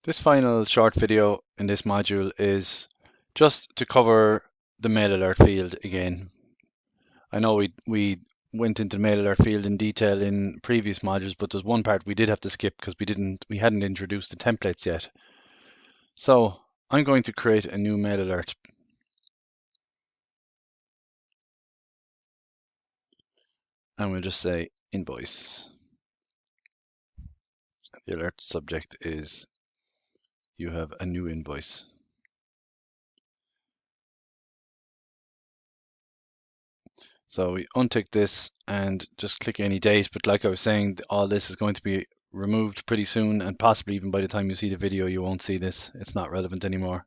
This final short video in this module is just to cover the mail alert field again. I know we went into the mail alert field in detail in previous modules, but there's one part we did have to skip because we hadn't introduced the templates yet. So I'm going to create a new mail alert, and we'll just say invoice. The alert subject is you have a new invoice. So we untick this and just click any date, but like I was saying, all this is going to be removed pretty soon, and possibly even by the time you see the video, you won't see this. It's not relevant anymore.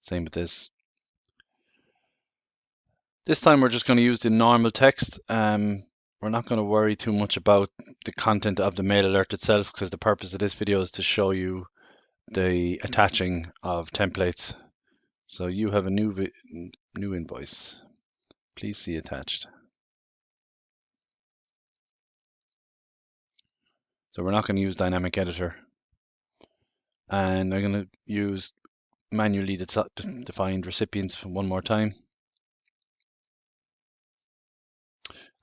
Same with this. This time we're just going to use the normal text. We're not going to worry too much about the content of the mail alert itself, because the purpose of this video is to show you the attaching of templates. So you have a new invoice. Please see attached. So we're not going to use dynamic editor. And I'm going to use manually defined recipients one more time.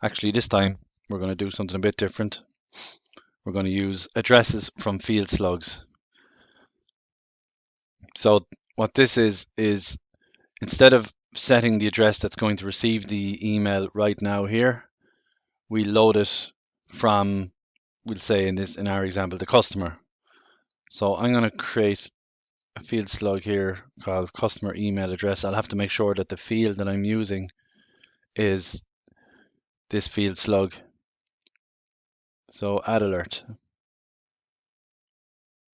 Actually, this time we're going to do something a bit different. We're going to use addresses from field slugs. So what this is instead of setting the address that's going to receive the email right now here, we load it from, we'll say in our example, the customer. So I'm going to create a field slug here called customer email address. I'll have to make sure that the field that I'm using is this field slug. So add alert.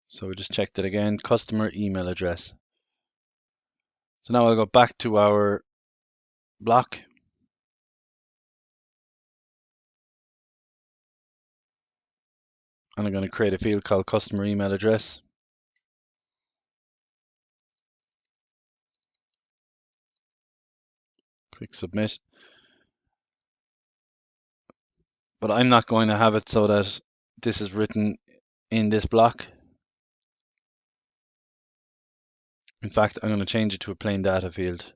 So we just checked it again, customer email address. So now I'll go back to our block. And I'm going to create a field called customer email address. Click submit. But I'm not going to have it so that this is written in this block. In fact, I'm going to change it to a plain data field.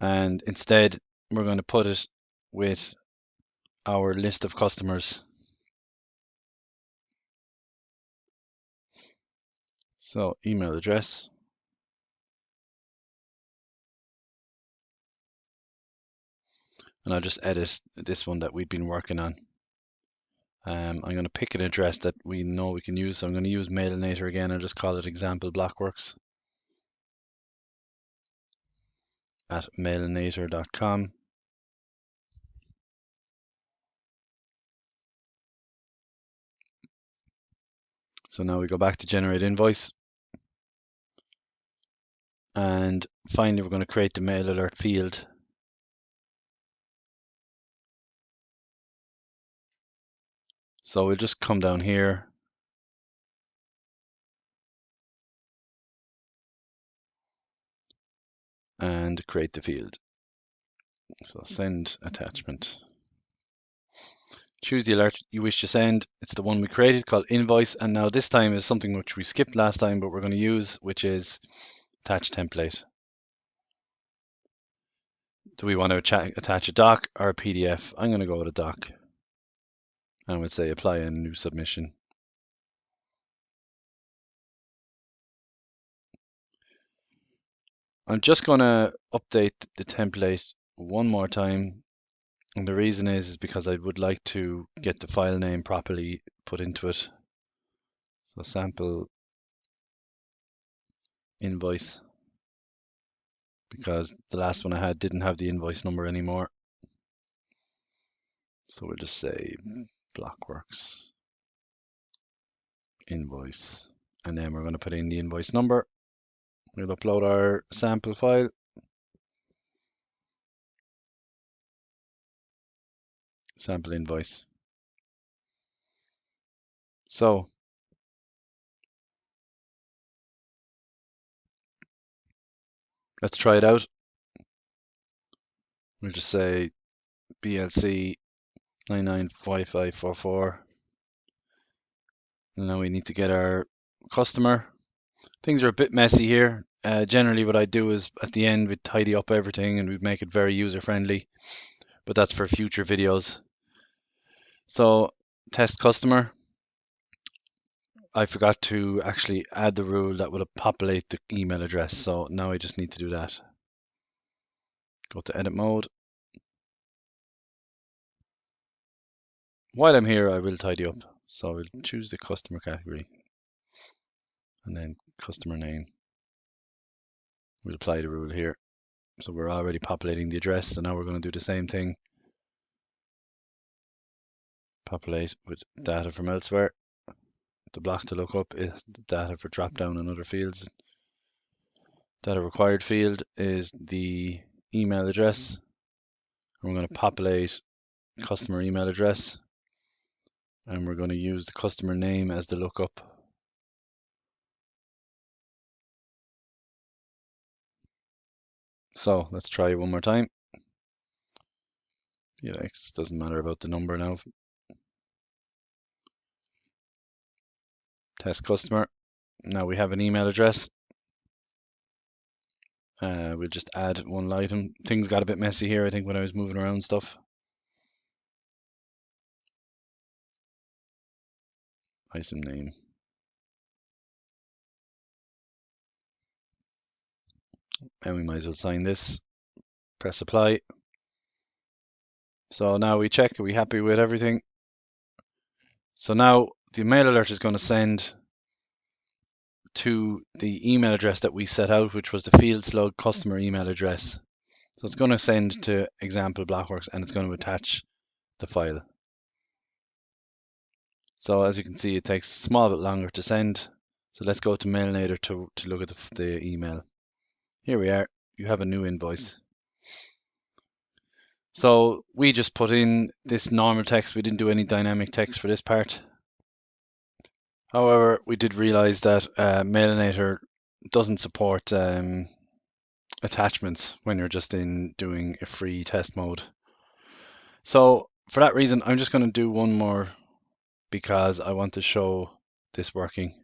And instead, we're going to put it with our list of customers. So email address. And I'll just edit this one that we've been working on. I'm going to pick an address that we know we can use. So I'm going to use Mailinator again and just call it example Blocworx at mailinator.com. So now we go back to generate invoice. And finally, we're going to create the mail alert field. So we'll just come down here and create the field. So send attachment. Choose the alert you wish to send. It's the one we created called invoice. And now this time is something which we skipped last time, but we're going to use, which is attach template. Do we want to attach a doc or a PDF? I'm going to go with a doc. And we'll say apply a new submission. I'm just going to update the template one more time. And the reason is because I would like to get the file name properly put into it. So sample invoice, because the last one I had didn't have the invoice number anymore. So we'll just say Blocworx invoice, and then we're going to put in the invoice number. We'll upload our sample file. Sample invoice. So let's try it out. We'll just say BLC 995544. Now we need to get our customer. Things are a bit messy here. Generally, what I do is at the end we tidy up everything and we make it very user friendly, but that's for future videos. So, test customer. I forgot to actually add the rule that will populate the email address. So now I just need to do that. Go to edit mode. While I'm here, I will tidy up. So we'll choose the customer category and then customer name. We'll apply the rule here. So we're already populating the address. So now we're going to do the same thing. Populate with data from elsewhere. The block to look up is data for drop down and other fields. Data required field is the email address. And we're going to populate customer email address. And we're going to use the customer name as the lookup. So let's try it one more time. Yeah, it doesn't matter about the number now. Test customer. Now we have an email address. We'll just add one item. Things got a bit messy here, I think, when I was moving around stuff. Item name. And we might as well sign this. Press apply. So now we check, are we happy with everything? So now the mail alert is going to send to the email address that we set out, which was the field slug customer email address. So it's going to send to example Blocworx and it's going to attach the file. So as you can see, it takes a small bit longer to send. So let's go to Mailinator to look at the email. Here we are. You have a new invoice. So we just put in this normal text. We didn't do any dynamic text for this part. However, we did realize that Mailinator doesn't support attachments when you're just in doing a free test mode. So for that reason, I'm just going to do one more because I want to show this working.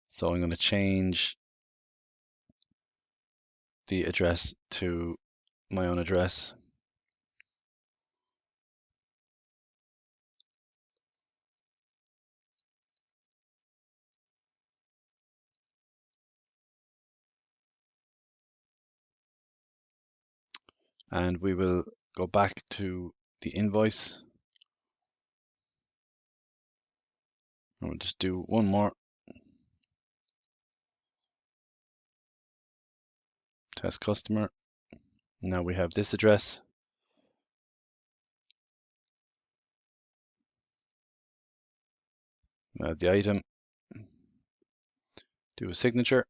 So I'm going to change the address to my own address. And we will go back to the invoice. And we'll just do one more. Test customer. Now we have this address. Add the item. Do a signature.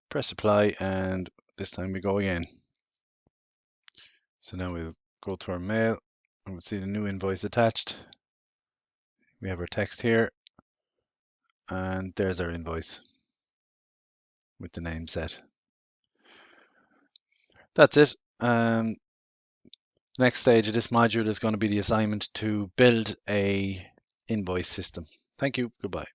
Press apply, and this time we go again. So now we'll go to our mail and we'll see the new invoice attached. We have our text here, and there's our invoice with the name set. That's it. Next stage of this module is going to be the assignment to build a invoice system. Thank you. Goodbye.